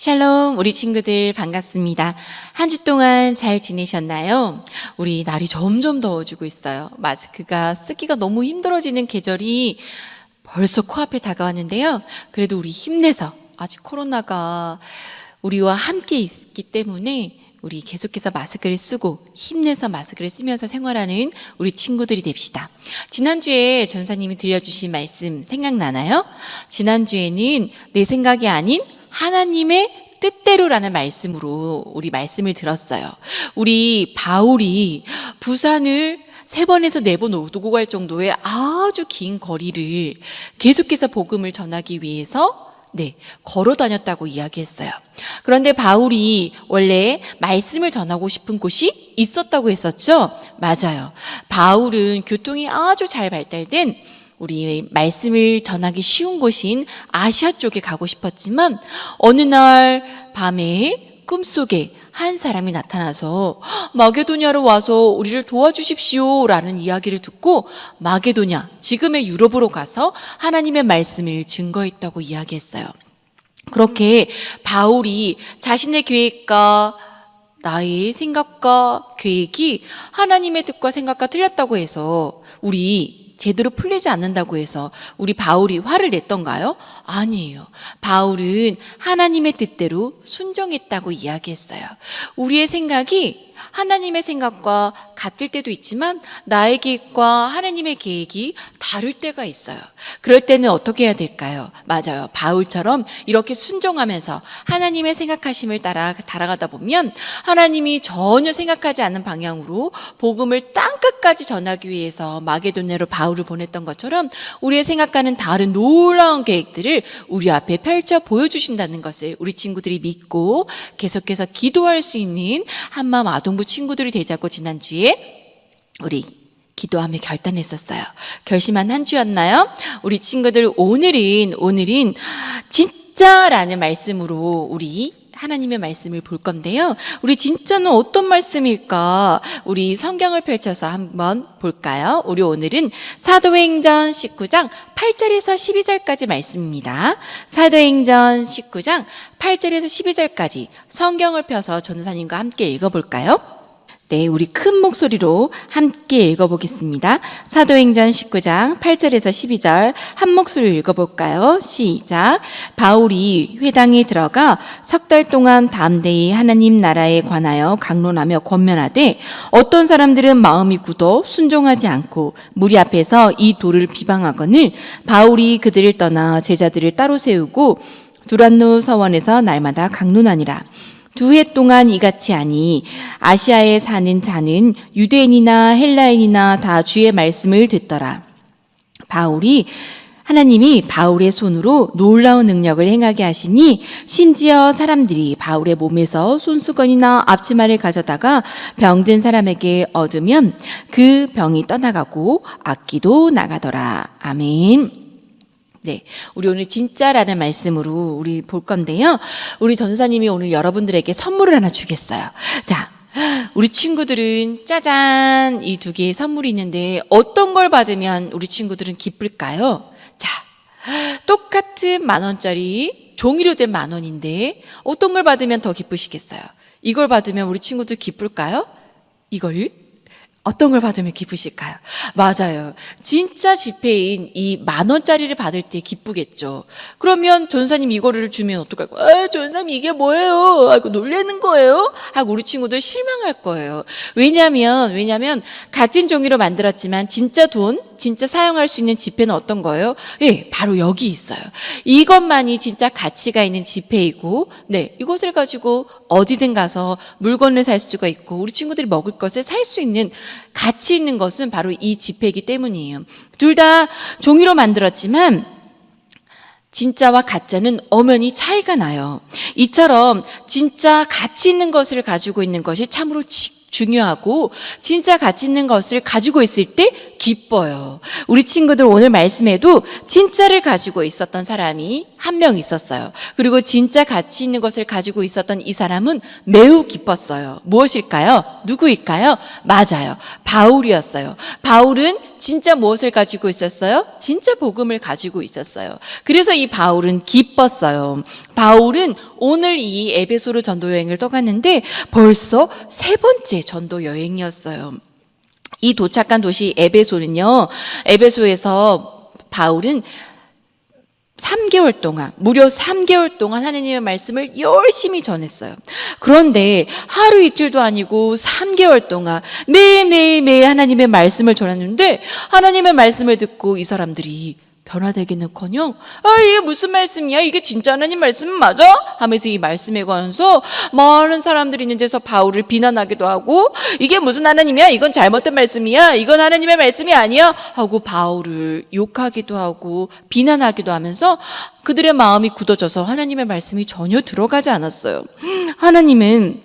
샬롬, 우리 친구들 반갑습니다. 한 주 동안 잘 지내셨나요? 우리 날이 점점 더워지고 있어요. 마스크가 쓰기가 너무 힘들어지는 계절이 벌써 코앞에 다가왔는데요. 그래도 우리 힘내서, 아직 코로나가 우리와 함께 있기 때문에 우리 계속해서 마스크를 쓰고 힘내서 마스크를 쓰면서 생활하는 우리 친구들이 됩시다. 지난주에 전사님이 들려주신 말씀 생각나나요? 지난주에는 내 생각이 아닌 하나님의 뜻대로라는 말씀으로 우리 말씀을 들었어요. 우리 바울이 부산을 3번에서 4번 오고 갈 정도의 아주 긴 거리를 계속해서 복음을 전하기 위해서 걸어 다녔다고 이야기했어요. 그런데 바울이 원래 말씀을 전하고 싶은 곳이 있었다고 했었죠? 맞아요. 바울은 교통이 아주 잘 발달된 우리 말씀을 전하기 쉬운 곳인 아시아 쪽에 가고 싶었지만 어느 날 밤에 꿈속에 한 사람이 나타나서 마게도냐로 와서 우리를 도와주십시오 라는 이야기를 듣고 마게도냐, 지금의 유럽으로 가서 하나님의 말씀을 증거했다고 이야기했어요. 그렇게 바울이 자신의 계획과 나의 생각과 계획이 하나님의 뜻과 생각과 틀렸다고 해서 우리 제대로 풀리지 않는다고 해서 우리 바울이 화를 냈던가요? 아니에요. 바울은 하나님의 뜻대로 순종했다고 이야기했어요. 우리의 생각이 하나님의 생각과 같을 때도 있지만 나의 계획과 하나님의 계획이 다를 때가 있어요. 그럴 때는 어떻게 해야 될까요? 맞아요. 바울처럼 이렇게 순종하면서 하나님의 생각하심을 따라 달아가다 보면 하나님이 전혀 생각하지 않는 방향으로 복음을 땅끝까지 전하기 위해서 마게도냐로 바울을 보냈던 것처럼 우리의 생각과는 다른 놀라운 계획들을 우리 앞에 펼쳐 보여주신다는 것을 우리 친구들이 믿고 계속해서 기도할 수 있는 한마음 아동부 친구들이 되자고 지난주에 우리 기도하며 결단했었어요. 결심한 한 주였나요? 우리 친구들 오늘은 진짜라는 말씀으로 우리 하나님의 말씀을 볼 건데요. 우리 진짜는 어떤 말씀일까? 우리 성경을 펼쳐서 한번 볼까요? 우리 오늘은 사도행전 19장 8절에서 12절까지 말씀입니다. 사도행전 19장 8절에서 12절까지 성경을 펴서 전사님과 함께 읽어볼까요? 네, 우리 큰 목소리로 함께 읽어보겠습니다. 사도행전 19장 8절에서 12절 한 목소리로 읽어볼까요? 시작. 바울이 회당에 들어가 3달 동안 담대히 하나님 나라에 관하여 강론하며 권면하되 어떤 사람들은 마음이 굳어 순종하지 않고 무리 앞에서 이 도를 비방하거늘 바울이 그들을 떠나 제자들을 따로 세우고 두란노 서원에서 날마다 강론하니라. 2해 동안 이같이 하니 아시아에 사는 자는 유대인이나 헬라인이나 다 주의 말씀을 듣더라. 하나님이 바울의 손으로 놀라운 능력을 행하게 하시니 심지어 사람들이 바울의 몸에서 손수건이나 앞치마를 가져다가 병든 사람에게 얻으면 그 병이 떠나가고 악기도 나가더라. 아멘. 네, 우리 오늘 진짜라는 말씀으로 우리 볼 건데요. 우리 전도사님이 오늘 여러분들에게 선물을 하나 주겠어요. 자, 우리 친구들은 짜잔 이 2개의 선물이 있는데 어떤 걸 받으면 우리 친구들은 기쁠까요? 자, 똑같은 10,000원짜리 종이로 된 10,000원인데 어떤 걸 받으면 더 기쁘시겠어요? 이걸 받으면 우리 친구들 기쁠까요? 이걸? 어떤 걸 받으면 기쁘실까요? 맞아요. 진짜 지폐인 이 10,000원짜리를 받을 때 기쁘겠죠. 그러면 전사님 이거를 주면 어떡할까요? 전사님 이게 뭐예요? 아이고 놀라는 거예요? 하고 우리 친구들 실망할 거예요. 왜냐면 같은 종이로 만들었지만 진짜 사용할 수 있는 지폐는 어떤 거예요? 예, 바로 여기 있어요. 이것만이 진짜 가치가 있는 지폐이고, 이것을 가지고 어디든 가서 물건을 살 수가 있고, 우리 친구들이 먹을 것을 살 수 있는 가치 있는 것은 바로 이 지폐이기 때문이에요. 둘 다 종이로 만들었지만, 진짜와 가짜는 엄연히 차이가 나요. 이처럼 진짜 가치 있는 것을 가지고 있는 것이 참으로 중요하고 진짜 가치 있는 것을 가지고 있을 때 기뻐요. 우리 친구들 오늘 말씀에도 진짜를 가지고 있었던 사람이 한 명 있었어요. 그리고 진짜 가치 있는 것을 가지고 있었던 이 사람은 매우 기뻤어요. 무엇일까요? 누구일까요? 맞아요. 바울이었어요. 바울은 진짜 무엇을 가지고 있었어요? 진짜 복음을 가지고 있었어요. 그래서 이 바울은 기뻤어요. 바울은 오늘 이 에베소로 전도 여행을 떠갔는데 벌써 3번째 전도 여행이었어요. 이 도착한 도시 에베소는요, 에베소에서 바울은 3개월 동안, 무려 3개월 동안 하나님의 말씀을 열심히 전했어요. 그런데 하루 이틀도 아니고 3개월 동안 매일 하나님의 말씀을 전했는데 하나님의 말씀을 듣고 이 사람들이 변화되기는커녕 이게 무슨 말씀이야? 이게 진짜 하나님 말씀 맞아? 하면서 이 말씀에 관해서 많은 사람들이 있는 데서 바울을 비난하기도 하고 이게 무슨 하나님이야? 이건 잘못된 말씀이야? 이건 하나님의 말씀이 아니야? 하고 바울을 욕하기도 하고 비난하기도 하면서 그들의 마음이 굳어져서 하나님의 말씀이 전혀 들어가지 않았어요. 하나님은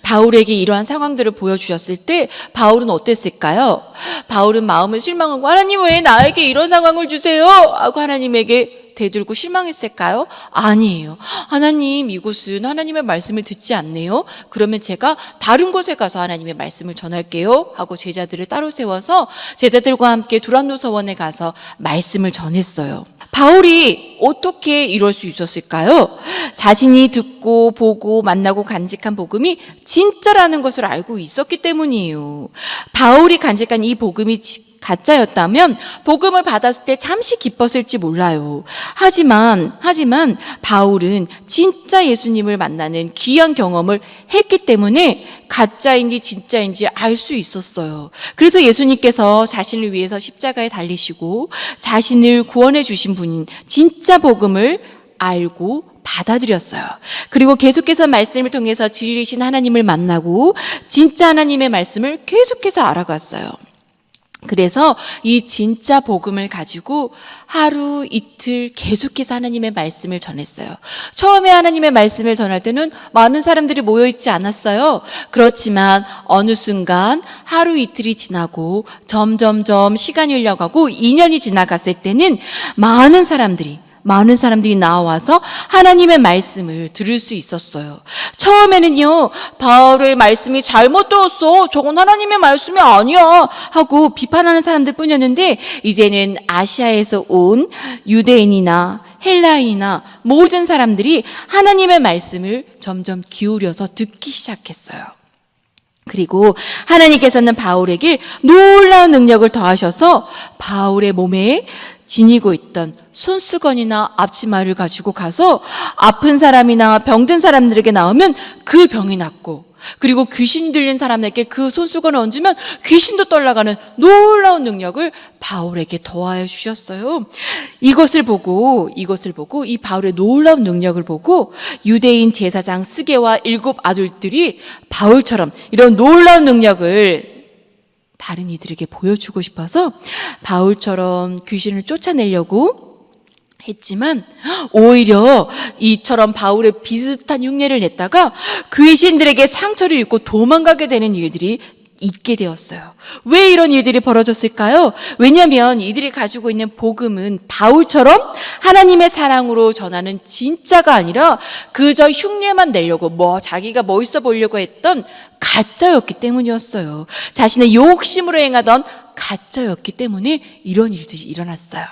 바울에게 이러한 상황들을 보여주셨을 때 바울은 어땠을까요? 바울은 마음을 실망하고 하나님 왜 나에게 이런 상황을 주세요? 하고 하나님에게 대들고 실망했을까요? 아니에요. 하나님 이곳은 하나님의 말씀을 듣지 않네요. 그러면 제가 다른 곳에 가서 하나님의 말씀을 전할게요. 하고 제자들을 따로 세워서 제자들과 함께 두란노 서원에 가서 말씀을 전했어요. 바울이 어떻게 이럴 수 있었을까요? 자신이 듣고 보고 만나고 간직한 복음이 진짜라는 것을 알고 있었기 때문이에요. 바울이 간직한 이 복음이 가짜였다면 복음을 받았을 때 잠시 기뻤을지 몰라요. 하지만 바울은 진짜 예수님을 만나는 귀한 경험을 했기 때문에 가짜인지 진짜인지 알 수 있었어요. 그래서 예수님께서 자신을 위해서 십자가에 달리시고 자신을 구원해 주신 분인 진짜 복음을 알고 받아들였어요. 그리고 계속해서 말씀을 통해서 진리신 하나님을 만나고 진짜 하나님의 말씀을 계속해서 알아갔어요. 그래서 이 진짜 복음을 가지고 하루 이틀 계속해서 하나님의 말씀을 전했어요. 처음에 하나님의 말씀을 전할 때는 많은 사람들이 모여있지 않았어요. 그렇지만 어느 순간 하루 이틀이 지나고 점점점 시간이 흘러가고 2년이 지나갔을 때는 많은 사람들이 나와서 하나님의 말씀을 들을 수 있었어요. 처음에는요, 바울의 말씀이 잘못 들었어. 저건 하나님의 말씀이 아니야. 하고 비판하는 사람들 뿐이었는데, 이제는 아시아에서 온 유대인이나 헬라인이나 모든 사람들이 하나님의 말씀을 점점 기울여서 듣기 시작했어요. 그리고 하나님께서는 바울에게 놀라운 능력을 더하셔서 바울의 몸에 지니고 있던 손수건이나 앞치마를 가지고 가서 아픈 사람이나 병든 사람들에게 나오면 그 병이 낫고, 그리고 귀신 들린 사람에게 그 손수건을 얹으면 귀신도 떠나가는 놀라운 능력을 바울에게 더하여 주셨어요. 이것을 보고 이 바울의 놀라운 능력을 보고 유대인 제사장 스게와 7 아들들이 바울처럼 이런 놀라운 능력을 다른 이들에게 보여주고 싶어서 바울처럼 귀신을 쫓아내려고 했지만 오히려 이처럼 바울의 비슷한 흉내를 냈다가 귀신들에게 상처를 입고 도망가게 되는 일들이 있게 되었어요. 왜 이런 일들이 벌어졌을까요? 왜냐하면 이들이 가지고 있는 복음은 바울처럼 하나님의 사랑으로 전하는 진짜가 아니라 그저 흉내만 내려고 자기가 멋있어 보이려고 했던 가짜였기 때문이었어요. 자신의 욕심으로 행하던 가짜였기 때문에 이런 일들이 일어났어요.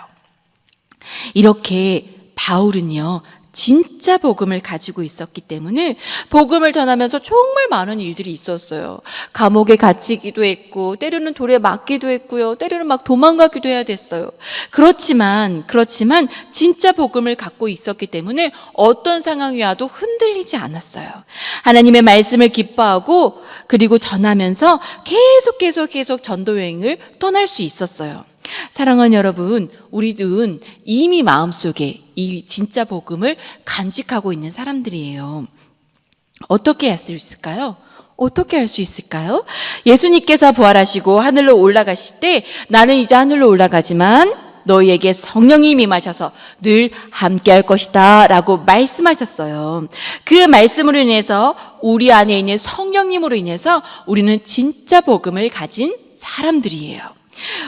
이렇게 바울은요, 진짜 복음을 가지고 있었기 때문에 복음을 전하면서 정말 많은 일들이 있었어요. 감옥에 갇히기도 했고, 때로는 돌에 맞기도 했고요. 때로는 막 도망가기도 해야 됐어요. 그렇지만 진짜 복음을 갖고 있었기 때문에 어떤 상황이 와도 흔들리지 않았어요. 하나님의 말씀을 기뻐하고 그리고 전하면서 계속 전도 여행을 떠날 수 있었어요. 사랑하는 여러분, 우리는 이미 마음속에 이 진짜 복음을 간직하고 있는 사람들이에요. 어떻게 할 수 있을까요? 예수님께서 부활하시고 하늘로 올라가실 때 나는 이제 하늘로 올라가지만 너희에게 성령이 임하셔서 늘 함께할 것이다 라고 말씀하셨어요. 그 말씀으로 인해서 우리 안에 있는 성령님으로 인해서 우리는 진짜 복음을 가진 사람들이에요.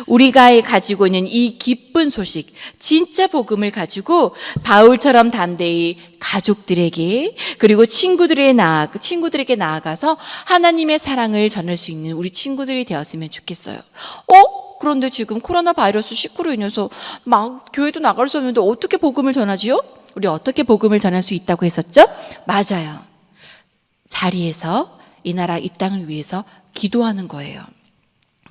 우리가 가지고 있는 이 기쁜 소식, 진짜 복음을 가지고 바울처럼 담대히 가족들에게 그리고 친구들에게 나아가서 하나님의 사랑을 전할 수 있는 우리 친구들이 되었으면 좋겠어요. 그런데 지금 코로나 바이러스 19로 인해서 막 교회도 나갈 수 없는데 어떻게 복음을 전하지요? 우리 어떻게 복음을 전할 수 있다고 했었죠? 맞아요. 자리에서 이 나라 이 땅을 위해서 기도하는 거예요.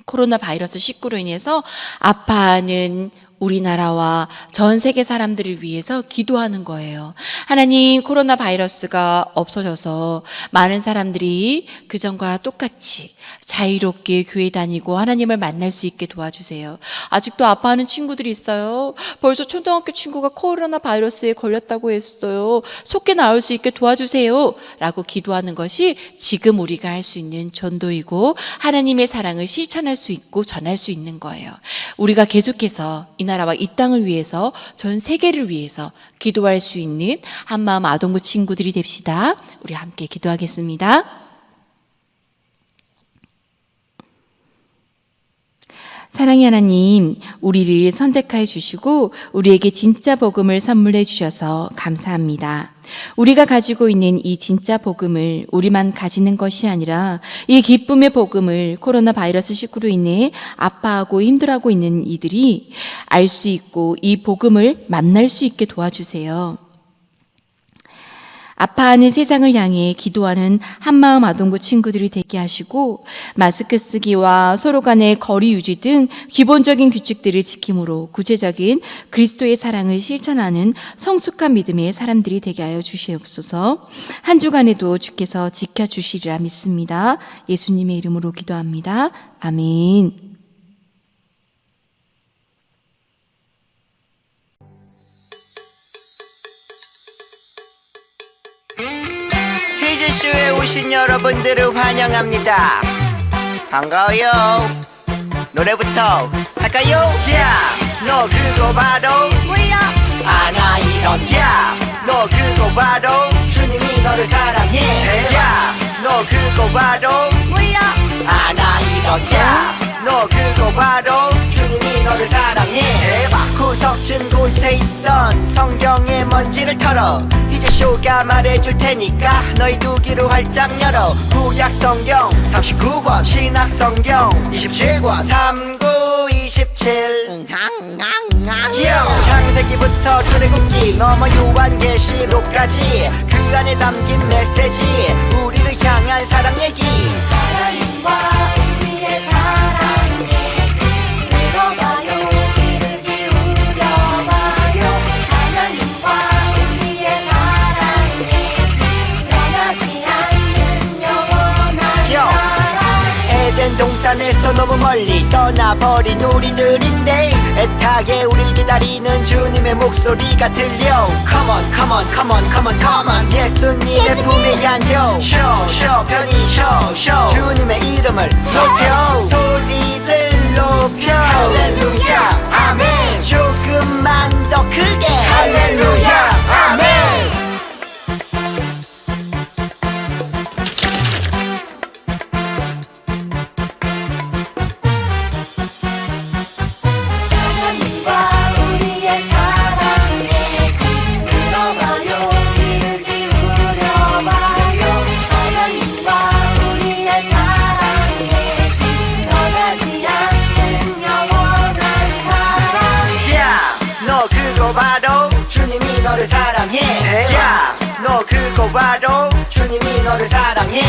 코로나 바이러스 19로 인해서 아파하는 우리나라와 전 세계 사람들을 위해서 기도하는 거예요. 하나님, 코로나 바이러스가 없어져서 많은 사람들이 그전과 똑같이 자유롭게 교회 다니고 하나님을 만날 수 있게 도와주세요. 아직도 아파하는 친구들이 있어요. 벌써 초등학교 친구가 코로나 바이러스에 걸렸다고 했어요. 속게 나을 수 있게 도와주세요 라고 기도하는 것이 지금 우리가 할 수 있는 전도이고 하나님의 사랑을 실천할 수 있고 전할 수 있는 거예요. 우리가 계속해서 이 나라와 이 땅을 위해서 전 세계를 위해서 기도할 수 있는 한마음 아동부 친구들이 됩시다. 우리 함께 기도하겠습니다. 사랑의 하나님, 우리를 선택하여 주시고 우리에게 진짜 복음을 선물해 주셔서 감사합니다. 우리가 가지고 있는 이 진짜 복음을 우리만 가지는 것이 아니라 이 기쁨의 복음을 코로나 바이러스 19로 인해 아파하고 힘들어하고 있는 이들이 알 수 있고 이 복음을 만날 수 있게 도와주세요. 아파하는 세상을 향해 기도하는 한마음 아동부 친구들이 되게 하시고 마스크 쓰기와 서로 간의 거리 유지 등 기본적인 규칙들을 지킴으로 구체적인 그리스도의 사랑을 실천하는 성숙한 믿음의 사람들이 되게 하여 주시옵소서. 한 주간에도 주께서 지켜주시리라 믿습니다. 예수님의 이름으로 기도합니다. 아멘. 퀴즈쇼에 오신 여러분들을 환영합니다. 반가워요. 노래부터 할까요? Yeah. 너 그거 바로 몰라 아나 이런 yeah. 너 그거 바로 주님이 너를 사랑해 yeah. 너 그거 바로 몰라 아나 이런 yeah. 너 그거 바로 주님이 너를 사랑해 대박 구석진 곳에 있던 성경의 먼지를 털어 이제 쇼가 말해줄 테니까 너희 두 귀를 활짝 열어 구약 성경 39권 신약 성경 27권 3927 창세기부터 출애굽기 넘어 요한계시록까지 그 안에 담긴 메시지 우리를 향한 사랑 얘기 하나님과 우리의 사랑 얘기 들어봐요 귀를 기울여봐요 하나님과 우리의 사랑 얘기 변하지 않는 영원한 사랑 에덴 동산에서 너무 멀리 떠나버린 우리들인데 애타게 우릴 기다리는 주님의 목소리가 들려 Come on, come on, come on, come on, come on 예수님의 품에 안겨 쇼 편히 쇼 주님의 이름을 높여 소리를 높여 할렐루야 아멘 조금만 더 크게 할렐루야 아멘 너를 사랑해 야, 너 그거 바로 주님이 너를 사랑해